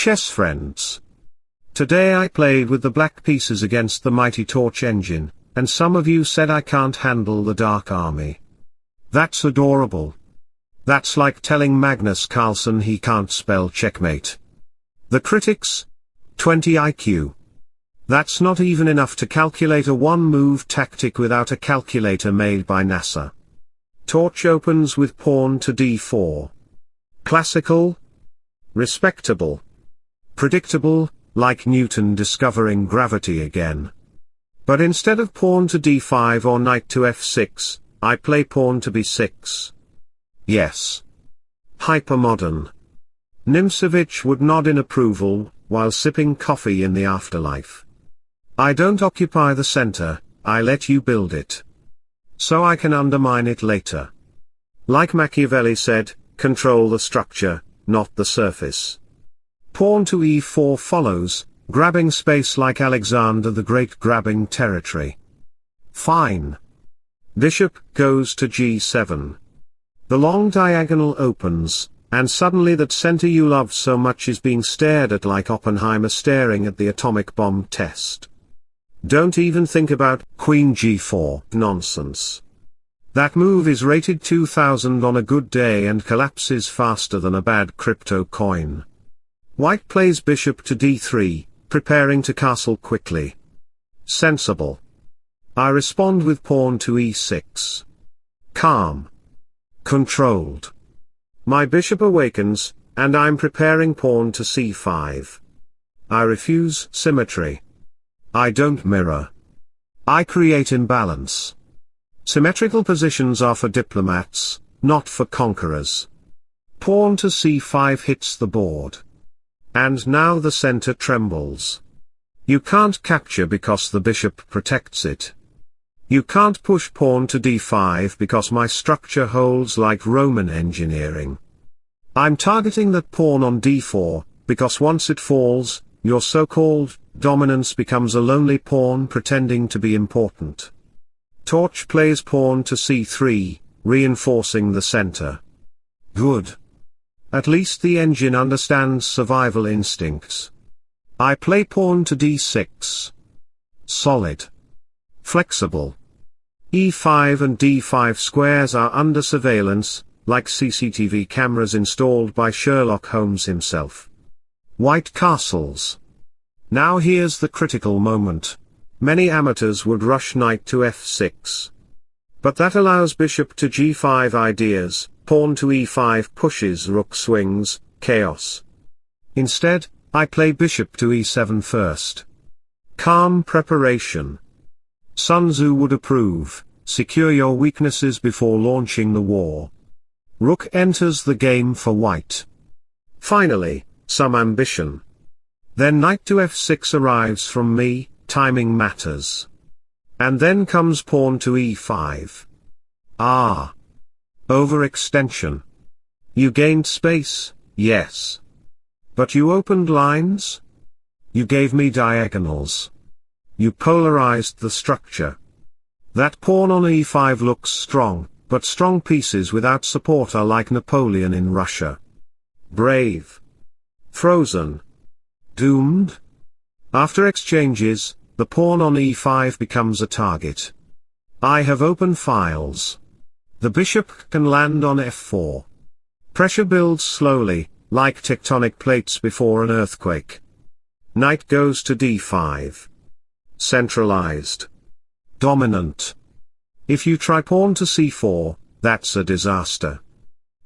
Chess friends. Today I played with the black pieces against the mighty torch engine, and some of you said I can't handle the dark army. That's adorable. That's like telling Magnus Carlsen he can't spell checkmate. The critics? 20 IQ. That's not even enough to calculate a one-move tactic without a calculator made by NASA. Torch opens with pawn to d4. Classical? Respectable. Predictable, like Newton discovering gravity again. But instead of pawn to d5 or knight to f6, I play pawn to b6. Yes. Hypermodern. Nimcevich would nod in approval, while sipping coffee in the afterlife. I don't occupy the center, I let you build it. So I can undermine it later. Like Machiavelli said, control the structure, not the surface. Pawn to e4 follows, grabbing space like Alexander the Great grabbing territory. Fine. Bishop goes to g7. The long diagonal opens, and suddenly that center you love so much is being stared at like Oppenheimer staring at the atomic bomb test. Don't even think about queen g4 nonsense. That move is rated 2000 on a good day and collapses faster than a bad crypto coin. White plays bishop to d3, preparing to castle quickly. Sensible. I respond with pawn to e6. Calm. Controlled. My bishop awakens, and I'm preparing pawn to c5. I refuse symmetry. I don't mirror. I create imbalance. Symmetrical positions are for diplomats, not for conquerors. Pawn to c5 hits the board. And now the center trembles. You can't capture because the bishop protects it. You can't push pawn to d5 because my structure holds like Roman engineering. I'm targeting that pawn on d4, because once it falls, your so-called dominance becomes a lonely pawn pretending to be important. Torch plays pawn to c3, reinforcing the center. Good. At least the engine understands survival instincts. I play pawn to d6. Solid. Flexible. e5 and d5 squares are under surveillance, like CCTV cameras installed by Sherlock Holmes himself. White castles. Now here's the critical moment. Many amateurs would rush knight to f6. But that allows bishop to g5 ideas, pawn to e5 pushes, rook swings, chaos. Instead, I play bishop to e7 first. Calm preparation. Sun Tzu would approve, secure your weaknesses before launching the war. Rook enters the game for white. Finally, some ambition. Then knight to f6 arrives from me, timing matters. And then comes pawn to e5. Ah. Overextension. You gained space, yes. But you opened lines? You gave me diagonals. You polarized the structure. That pawn on e5 looks strong, but strong pieces without support are like Napoleon in Russia. Brave. Frozen. Doomed? After exchanges, the pawn on e5 becomes a target. I have open files. The bishop can land on f4. Pressure builds slowly, like tectonic plates before an earthquake. Knight goes to d5. Centralized. Dominant. If you try pawn to c4, that's a disaster.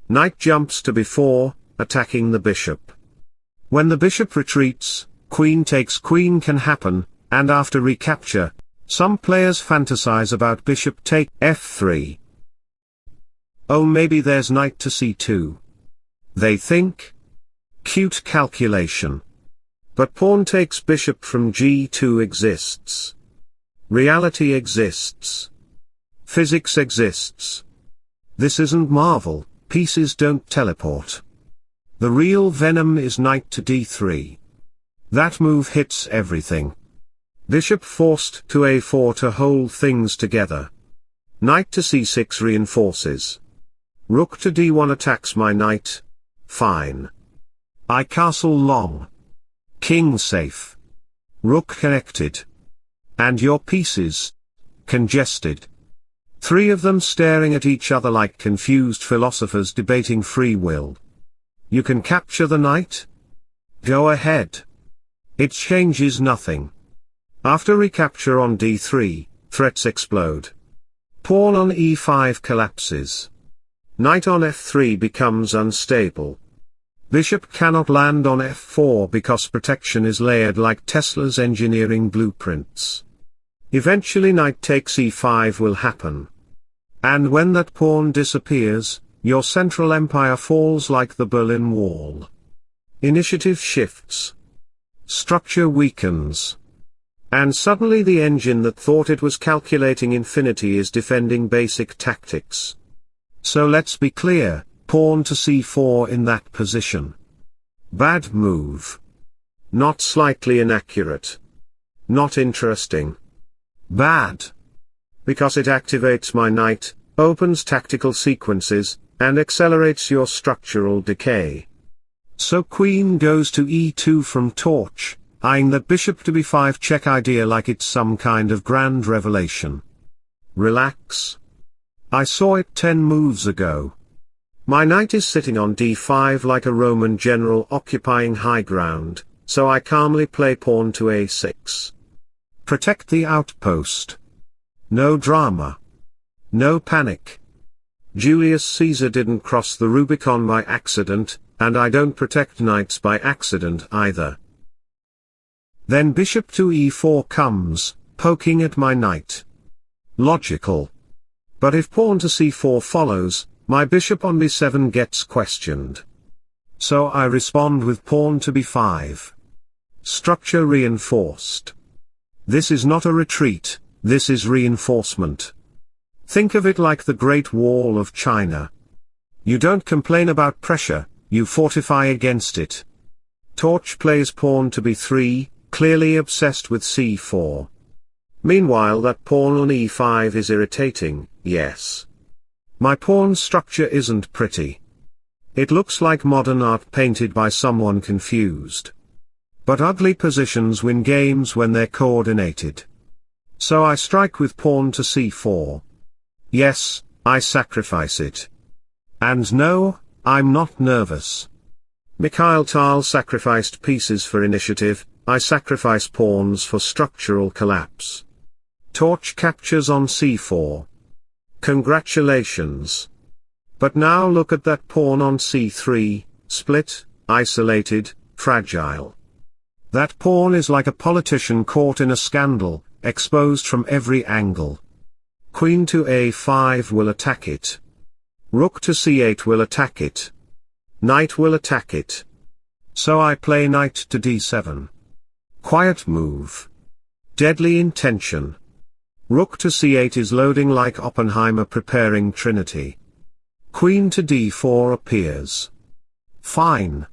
Knight jumps to b4, attacking the bishop. When the bishop retreats, queen takes queen can happen, and after recapture, some players fantasize about bishop take f3. Oh, maybe there's knight to c2. They think. Cute calculation. But pawn takes bishop from g2 exists. Reality exists. Physics exists. This isn't Marvel, pieces don't teleport. The real venom is knight to d3. That move hits everything. Bishop forced to a4 to hold things together. Knight to c6 reinforces. Rook to d1 attacks my knight. Fine. I castle long. King safe. Rook connected. And your pieces congested. Three of them staring at each other like confused philosophers debating free will. You can capture the knight? Go ahead. It changes nothing. After recapture on d3, threats explode. Pawn on e5 collapses. Knight on f3 becomes unstable. Bishop cannot land on f4 because protection is layered like Tesla's engineering blueprints. Eventually knight takes e5 will happen. And when that pawn disappears, your central empire falls like the Berlin Wall. Initiative shifts. Structure weakens. And suddenly the engine that thought it was calculating infinity is defending basic tactics. So let's be clear, pawn to c4 in that position. Bad move. Not slightly inaccurate. Not interesting. Bad. Because it activates my knight, opens tactical sequences, and accelerates your structural decay. So queen goes to e2 from torch, eyeing that bishop to b5 check idea like it's some kind of grand revelation. Relax. I saw it 10 moves ago. My knight is sitting on d5 like a Roman general occupying high ground, so I calmly play pawn to a6. Protect the outpost. No drama. No panic. Julius Caesar didn't cross the Rubicon by accident, and I don't protect knights by accident either. Then bishop to e4 comes, poking at my knight. Logical. But if pawn to c4 follows, my bishop on b7 gets questioned. So I respond with pawn to b5. Structure reinforced. This is not a retreat, this is reinforcement. Think of it like the Great Wall of China. You don't complain about pressure, you fortify against it. Torch plays pawn to b3, clearly obsessed with c4. Meanwhile that pawn on e5 is irritating, yes. My pawn structure isn't pretty. It looks like modern art painted by someone confused. But ugly positions win games when they're coordinated. So I strike with pawn to c4. Yes, I sacrifice it. And no, I'm not nervous. Mikhail Tal sacrificed pieces for initiative, I sacrifice pawns for structural collapse. Torch captures on c4. Congratulations. But now look at that pawn on c3, split, isolated, fragile. That pawn is like a politician caught in a scandal, exposed from every angle. Queen to a5 will attack it. Rook to c8 will attack it. Knight will attack it. So I play knight to d7. Quiet move. Deadly intention. Rook to c8 is loading like Oppenheimer preparing Trinity. Queen to d4 appears. Fine.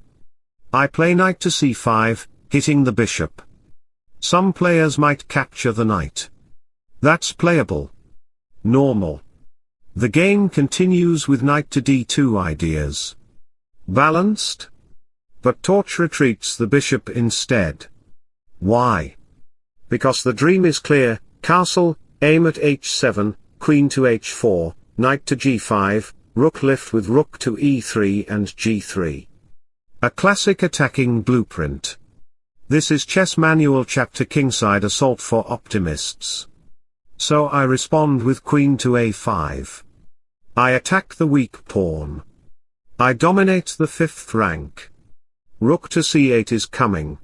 I play knight to c5, hitting the bishop. Some players might capture the knight. That's playable. Normal. The game continues with knight to d2 ideas. Balanced? But torch retreats the bishop instead. Why? Because the dream is clear, castle, aim at h7, queen to h4, knight to g5, rook lift with rook to e3 and g3. A classic attacking blueprint. This is Chess Manual Chapter Kingside Assault for Optimists. So I respond with queen to a5. I attack the weak pawn. I dominate the 5th rank. Rook to c8 is coming.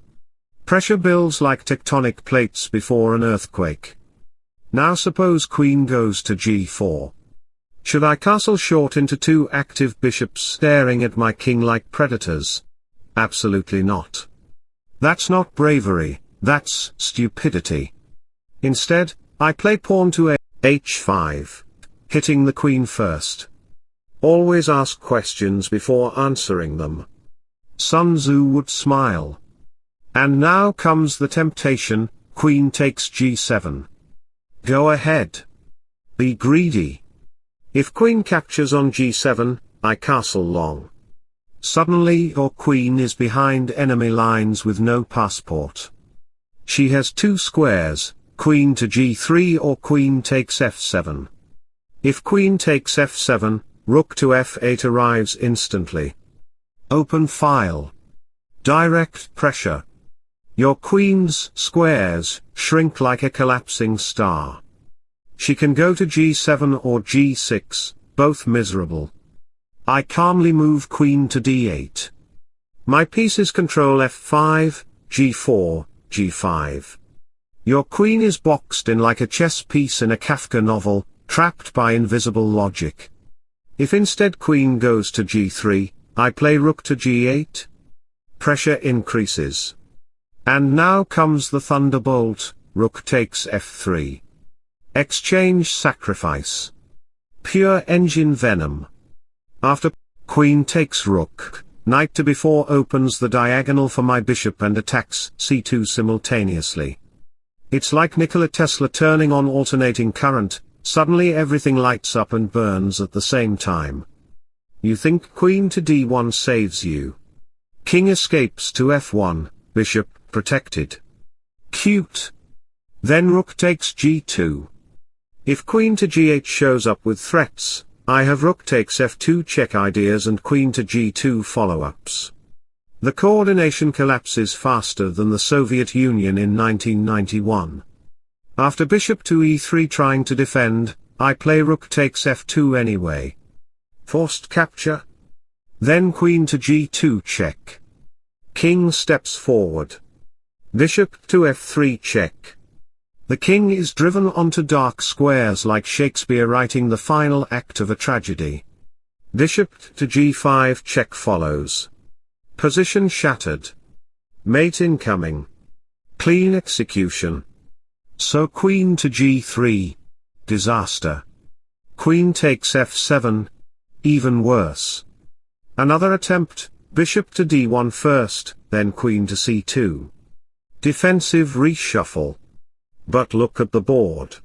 Pressure builds like tectonic plates before an earthquake. Now suppose queen goes to g4. Should I castle short into two active bishops staring at my king like predators? Absolutely not. That's not bravery, that's stupidity. Instead, I play pawn to h5, hitting the queen first. Always ask questions before answering them. Sun Tzu would smile. And now comes the temptation, queen takes g7. Go ahead. Be greedy. If queen captures on g7, I castle long. Suddenly your queen is behind enemy lines with no passport. She has two squares, queen to g3 or queen takes f7. If queen takes f7, rook to f8 arrives instantly. Open file. Direct pressure. Your queen's squares shrink like a collapsing star. She can go to g7 or g6, both miserable. I calmly move queen to d8. My pieces control f5, g4, g5. Your queen is boxed in like a chess piece in a Kafka novel, trapped by invisible logic. If instead queen goes to g3, I play rook to g8. Pressure increases. And now comes the thunderbolt, rook takes f3. Exchange sacrifice. Pure engine venom. After queen takes rook, knight to b4 opens the diagonal for my bishop and attacks c2 simultaneously. It's like Nikola Tesla turning on alternating current, suddenly everything lights up and burns at the same time. You think queen to d1 saves you. King escapes to f1, bishop protected. Cute. Then rook takes g2. If queen to g8 shows up with threats, I have rook takes f2 check ideas and queen to g2 follow-ups. The coordination collapses faster than the Soviet Union in 1991. After bishop to e3 trying to defend, I play rook takes f2 anyway. Forced capture? Then queen to g2 check. King steps forward. Bishop to f3 check. The king is driven onto dark squares like Shakespeare writing the final act of a tragedy. Bishop to g5 check follows. Position shattered. Mate incoming. Clean execution. So queen to g3. Disaster. Queen takes f7. Even worse. Another attempt, bishop to d1 first, then queen to c2. Defensive reshuffle. But look at the board.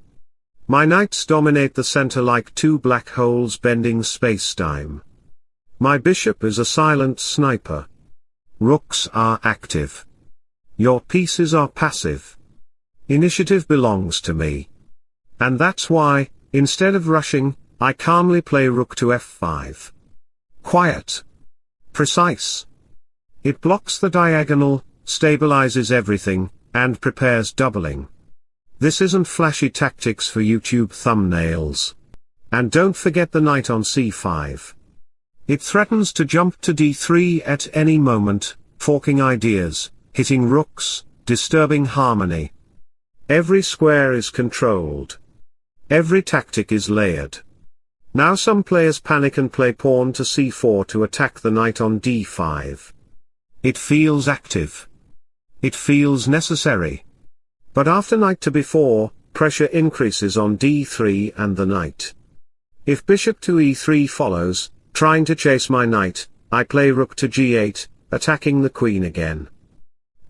My knights dominate the center like two black holes bending spacetime. My bishop is a silent sniper. Rooks are active. Your pieces are passive. Initiative belongs to me. And that's why, instead of rushing, I calmly play rook to f5. Quiet. Precise. It blocks the diagonal, stabilizes everything, and prepares doubling. This isn't flashy tactics for YouTube thumbnails. And don't forget the knight on c5. It threatens to jump to d3 at any moment, forking ideas, hitting rooks, disturbing harmony. Every square is controlled. Every tactic is layered. Now some players panic and play pawn to c4 to attack the knight on d5. It feels active. It feels necessary. But after knight to b4, pressure increases on d3 and the knight. If bishop to e3 follows, trying to chase my knight, I play rook to g8, attacking the queen again.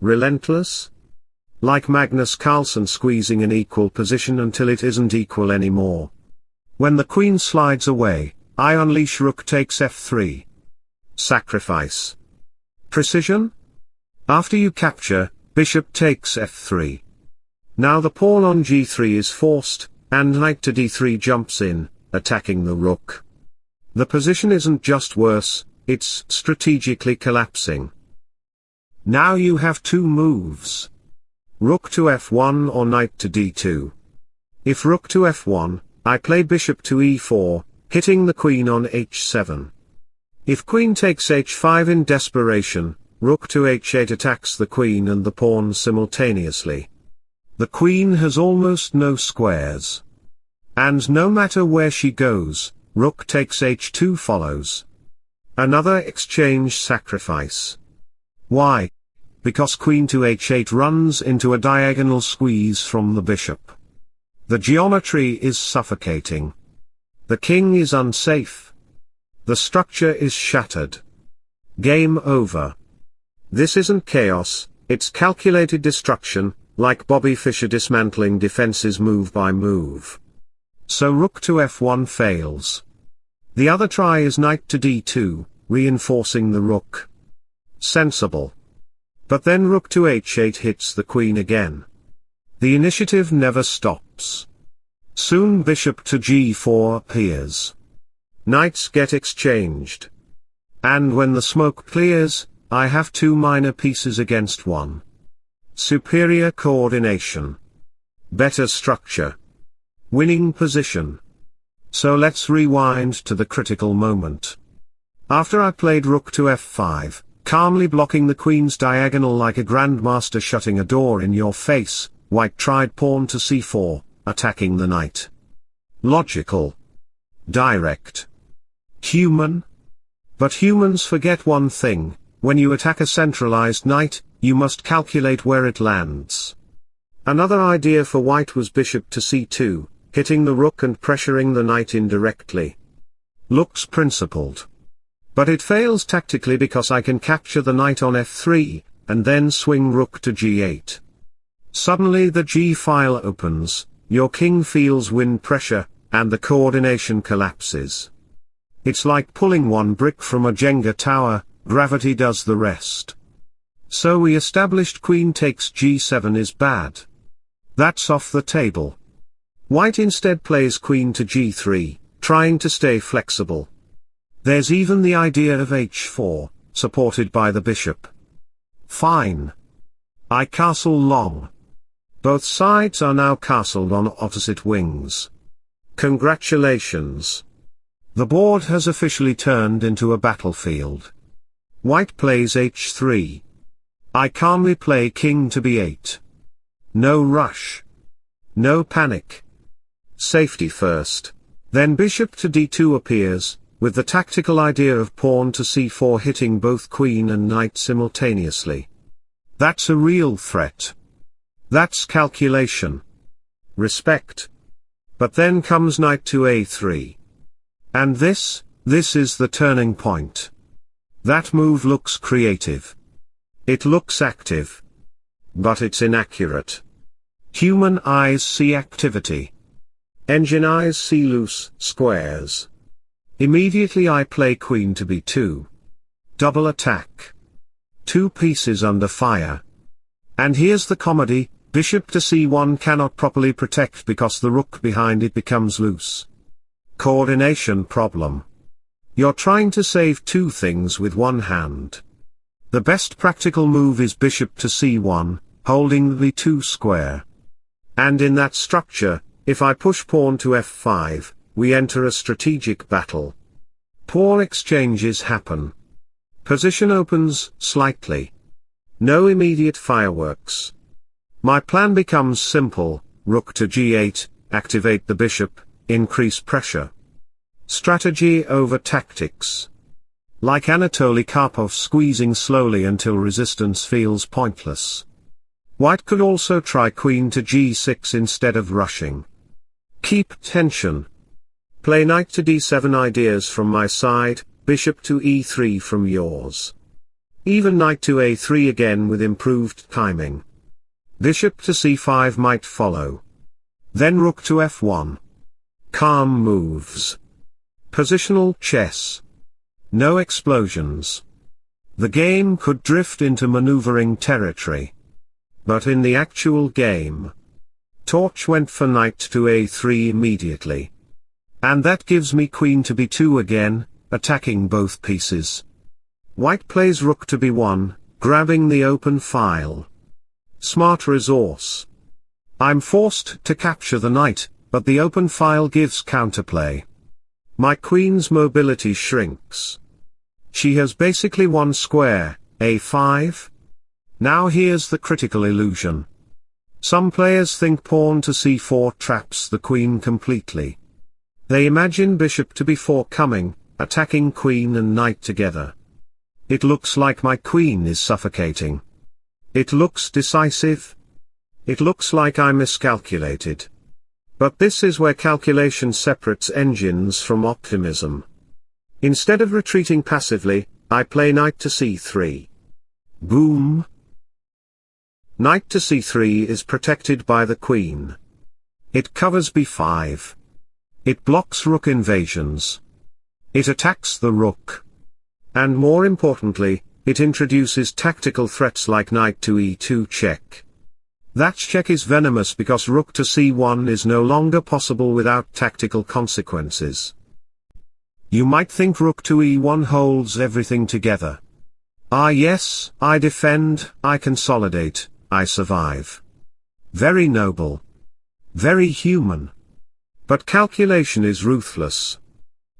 Relentless? Like Magnus Carlsen squeezing an equal position until it isn't equal anymore. When the queen slides away, I unleash rook takes f3. Sacrifice. Precision? After you capture, bishop takes f3. Now the pawn on g3 is forced, and knight to d3 jumps in, attacking the rook. The position isn't just worse, it's strategically collapsing. Now you have two moves. Rook to f1 or knight to d2. If rook to f1, I play bishop to e4, hitting the queen on h7. If queen takes h5 in desperation, rook to h8 attacks the queen and the pawn simultaneously. The queen has almost no squares. And no matter where she goes, rook takes h2 follows. Another exchange sacrifice. Why? Because queen to h8 runs into a diagonal squeeze from the bishop. The geometry is suffocating. The king is unsafe. The structure is shattered. Game over. This isn't chaos, it's calculated destruction, like Bobby Fischer dismantling defenses move by move. So rook to f1 fails. The other try is knight to d2, reinforcing the rook. Sensible. But then rook to h8 hits the queen again. The initiative never stops. Soon bishop to g4 appears. Knights get exchanged. And when the smoke clears, I have two minor pieces against one. Superior coordination. Better structure. Winning position. So let's rewind to the critical moment. After I played rook to f5, calmly blocking the queen's diagonal like a grandmaster shutting a door in your face, white tried pawn to c4, attacking the knight. Logical. Direct. Human. But humans forget one thing: when you attack a centralized knight, you must calculate where it lands. Another idea for white was bishop to c2, hitting the rook and pressuring the knight indirectly. Looks principled. But it fails tactically because I can capture the knight on f3, and then swing rook to g8. Suddenly the g file opens, your king feels wind pressure, and the coordination collapses. It's like pulling one brick from a Jenga tower, gravity does the rest. So we established queen takes g7 is bad. That's off the table. White instead plays queen to g3, trying to stay flexible. There's even the idea of h4, supported by the bishop. Fine. I castle long. Both sides are now castled on opposite wings. Congratulations. The board has officially turned into a battlefield. White plays h3. I calmly play king to b8. No rush. No panic. Safety first. Then bishop to d2 appears, with the tactical idea of pawn to c4 hitting both queen and knight simultaneously. That's a real threat. That's calculation. Respect. But then comes knight to a3. And this is the turning point. That move looks creative. It looks active. But it's inaccurate. Human eyes see activity. Engine eyes see loose squares. Immediately I play queen to b2. Double attack. Two pieces under fire. And here's the comedy: bishop to c1 cannot properly protect because the rook behind it becomes loose. Coordination problem. You're trying to save two things with one hand. The best practical move is bishop to c1, holding the b2 square. And in that structure, if I push pawn to f5, we enter a strategic battle. Pawn exchanges happen. Position opens slightly. No immediate fireworks. My plan becomes simple: rook to g8, activate the bishop, increase pressure. Strategy over tactics. Like Anatoly Karpov squeezing slowly until resistance feels pointless. White could also try queen to g6 instead of rushing. Keep tension. Play knight to d7 ideas from my side, bishop to e3 from yours. Even knight to a3 again with improved timing. Bishop to c5 might follow. Then rook to f1. Calm moves. Positional chess. No explosions. The game could drift into maneuvering territory. But in the actual game, Torch went for knight to a3 immediately. And that gives me queen to b2 again, attacking both pieces. White plays rook to b1, grabbing the open file. Smart resource. I'm forced to capture the knight, but the open file gives counterplay. My queen's mobility shrinks. She has basically one square, a5. Now here's the critical illusion. Some players think pawn to c4 traps the queen completely. They imagine bishop to b4 coming, attacking queen and knight together. It looks like my queen is suffocating. It looks decisive. It looks like I miscalculated. But this is where calculation separates engines from optimism. Instead of retreating passively, I play knight to c3. Boom. Knight to c3 is protected by the queen. It covers b5. It blocks rook invasions. It attacks the rook. And more importantly, it introduces tactical threats like knight to e2 check. That check is venomous because rook to c1 is no longer possible without tactical consequences. You might think rook to e1 holds everything together. Ah yes, I defend, I consolidate, I survive. Very noble. Very human. But calculation is ruthless.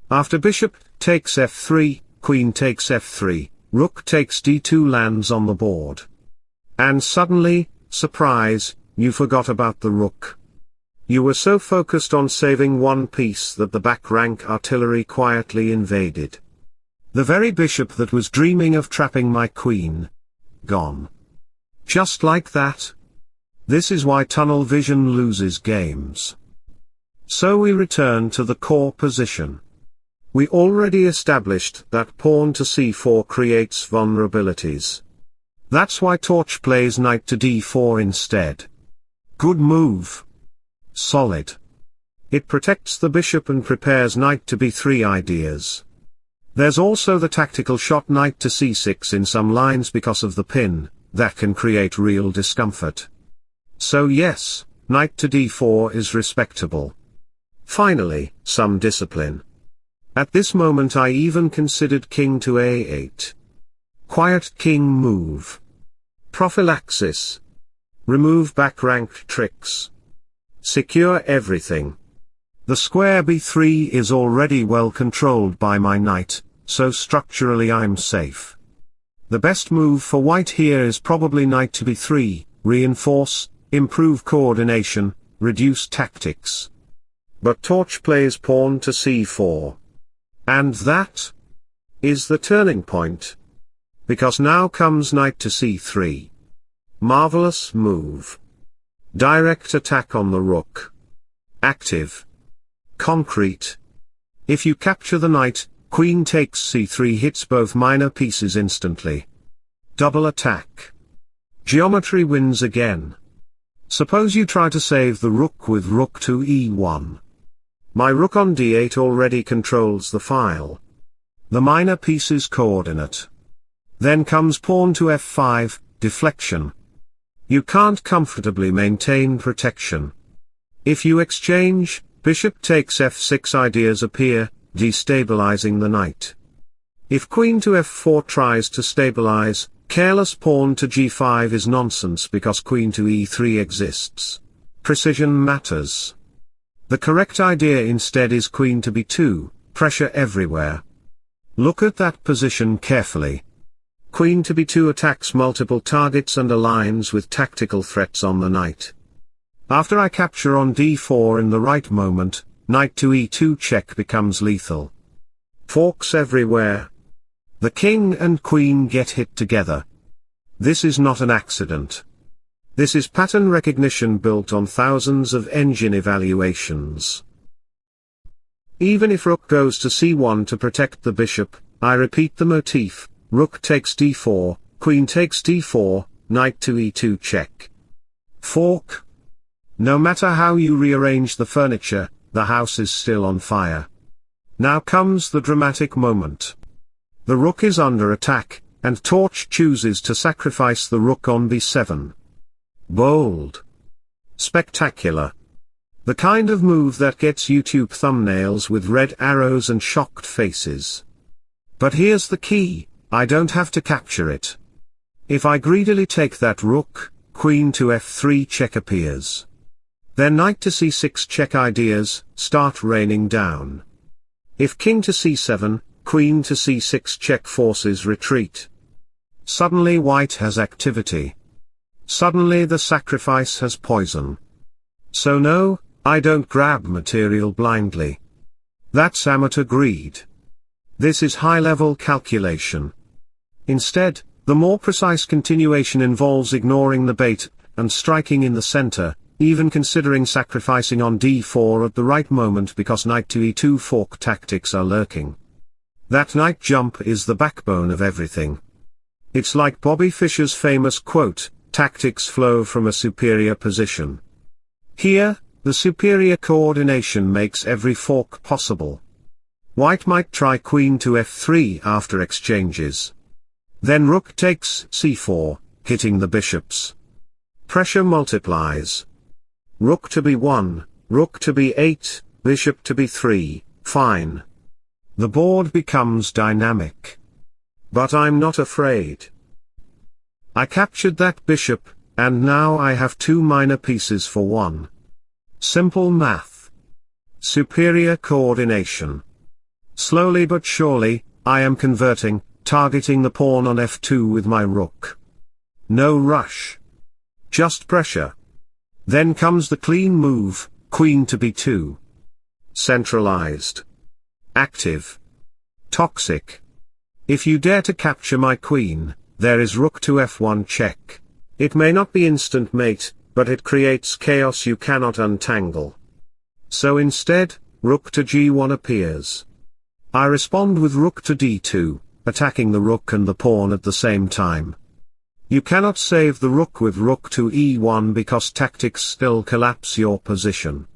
After bishop takes f3, queen takes f3, rook takes d2 lands on the board. And suddenly, surprise, you forgot about the rook. You were so focused on saving one piece that the back rank artillery quietly invaded. The very bishop that was dreaming of trapping my queen. Gone. Just like that. This is why tunnel vision loses games. So we return to the core position. We already established that pawn to c4 creates vulnerabilities. That's why Torch plays knight to d4 instead. Good move. Solid. It protects the bishop and prepares knight to b3 ideas. There's also the tactical shot knight to c6 in some lines because of the pin, that can create real discomfort. So yes, knight to d4 is respectable. Finally, some discipline. At this moment I even considered king to a8. Quiet king move. Prophylaxis. Remove back rank tricks. Secure everything. The square b3 is already well controlled by my knight, so structurally I'm safe. The best move for white here is probably knight to b3, reinforce, improve coordination, reduce tactics. But Torch plays pawn to c4. And that is the turning point. Because now comes knight to c3. Marvelous move. Direct attack on the rook. Active. Concrete. If you capture the knight, queen takes c3 hits both minor pieces instantly. Double attack. Geometry wins again. Suppose you try to save the rook with rook to e1. My rook on d8 already controls the file. The minor piece's coordinate. Then comes pawn to f5, deflection. You can't comfortably maintain protection. If you exchange, bishop takes f6 ideas appear, destabilizing the knight. If queen to f4 tries to stabilize, careless pawn to g5 is nonsense because queen to e3 exists. Precision matters. The correct idea instead is queen to b2, pressure everywhere. Look at that position carefully. Queen to b2 attacks multiple targets and aligns with tactical threats on the knight. After I capture on d4 in the right moment, knight to e2 check becomes lethal. Forks everywhere. The king and queen get hit together. This is not an accident. This is pattern recognition built on thousands of engine evaluations. Even if rook goes to c1 to protect the bishop, I repeat the motif. Rook takes d4, queen takes d4, knight to e2 check. Fork. No matter how you rearrange the furniture, the house is still on fire. Now comes the dramatic moment. The rook is under attack, and Torch chooses to sacrifice the rook on b7. Bold. Spectacular. The kind of move that gets YouTube thumbnails with red arrows and shocked faces. But here's the key. I don't have to capture it. If I greedily take that rook, queen to f3 check appears. Then knight to c6 check ideas start raining down. If king to c7, queen to c6 check forces retreat. Suddenly white has activity. Suddenly the sacrifice has poison. So no, I don't grab material blindly. That's amateur greed. This is high-level calculation. Instead, the more precise continuation involves ignoring the bait, and striking in the center, even considering sacrificing on d4 at the right moment because knight to e2 fork tactics are lurking. That knight jump is the backbone of everything. It's like Bobby Fischer's famous quote, "Tactics flow from a superior position." Here, the superior coordination makes every fork possible. White might try queen to f3 after exchanges. Then rook takes c4, hitting the bishops. Pressure multiplies. Rook to b1, rook to b8, bishop to b3, fine. The board becomes dynamic. But I'm not afraid. I captured that bishop, and now I have 2 minor pieces for 1. Simple math. Superior coordination. Slowly but surely, I am converting, targeting the pawn on f2 with my rook. No rush. Just pressure. Then comes the clean move, queen to b2. Centralized. Active. Toxic. If you dare to capture my queen, there is rook to f1 check. It may not be instant mate, but it creates chaos you cannot untangle. So instead, rook to g1 appears. I respond with rook to d2, attacking the rook and the pawn at the same time. You cannot save the rook with rook to e1 because tactics still collapse your position.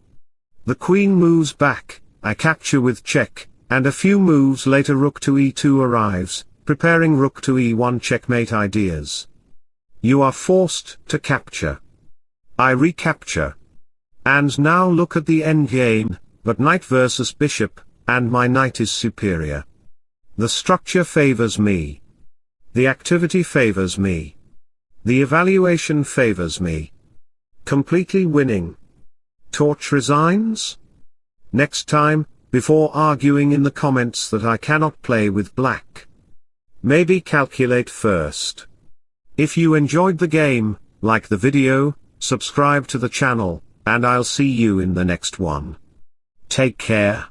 The queen moves back, I capture with check, and a few moves later rook to e2 arrives, preparing rook to e1 checkmate ideas. You are forced to capture. I recapture. And now look at the endgame, but knight versus bishop, and my knight is superior. The structure favors me. The activity favors me. The evaluation favors me. Completely winning. Torch resigns? Next time, before arguing in the comments that I cannot play with black. Maybe calculate first. If you enjoyed the game, like the video, subscribe to the channel, and I'll see you in the next one. Take care.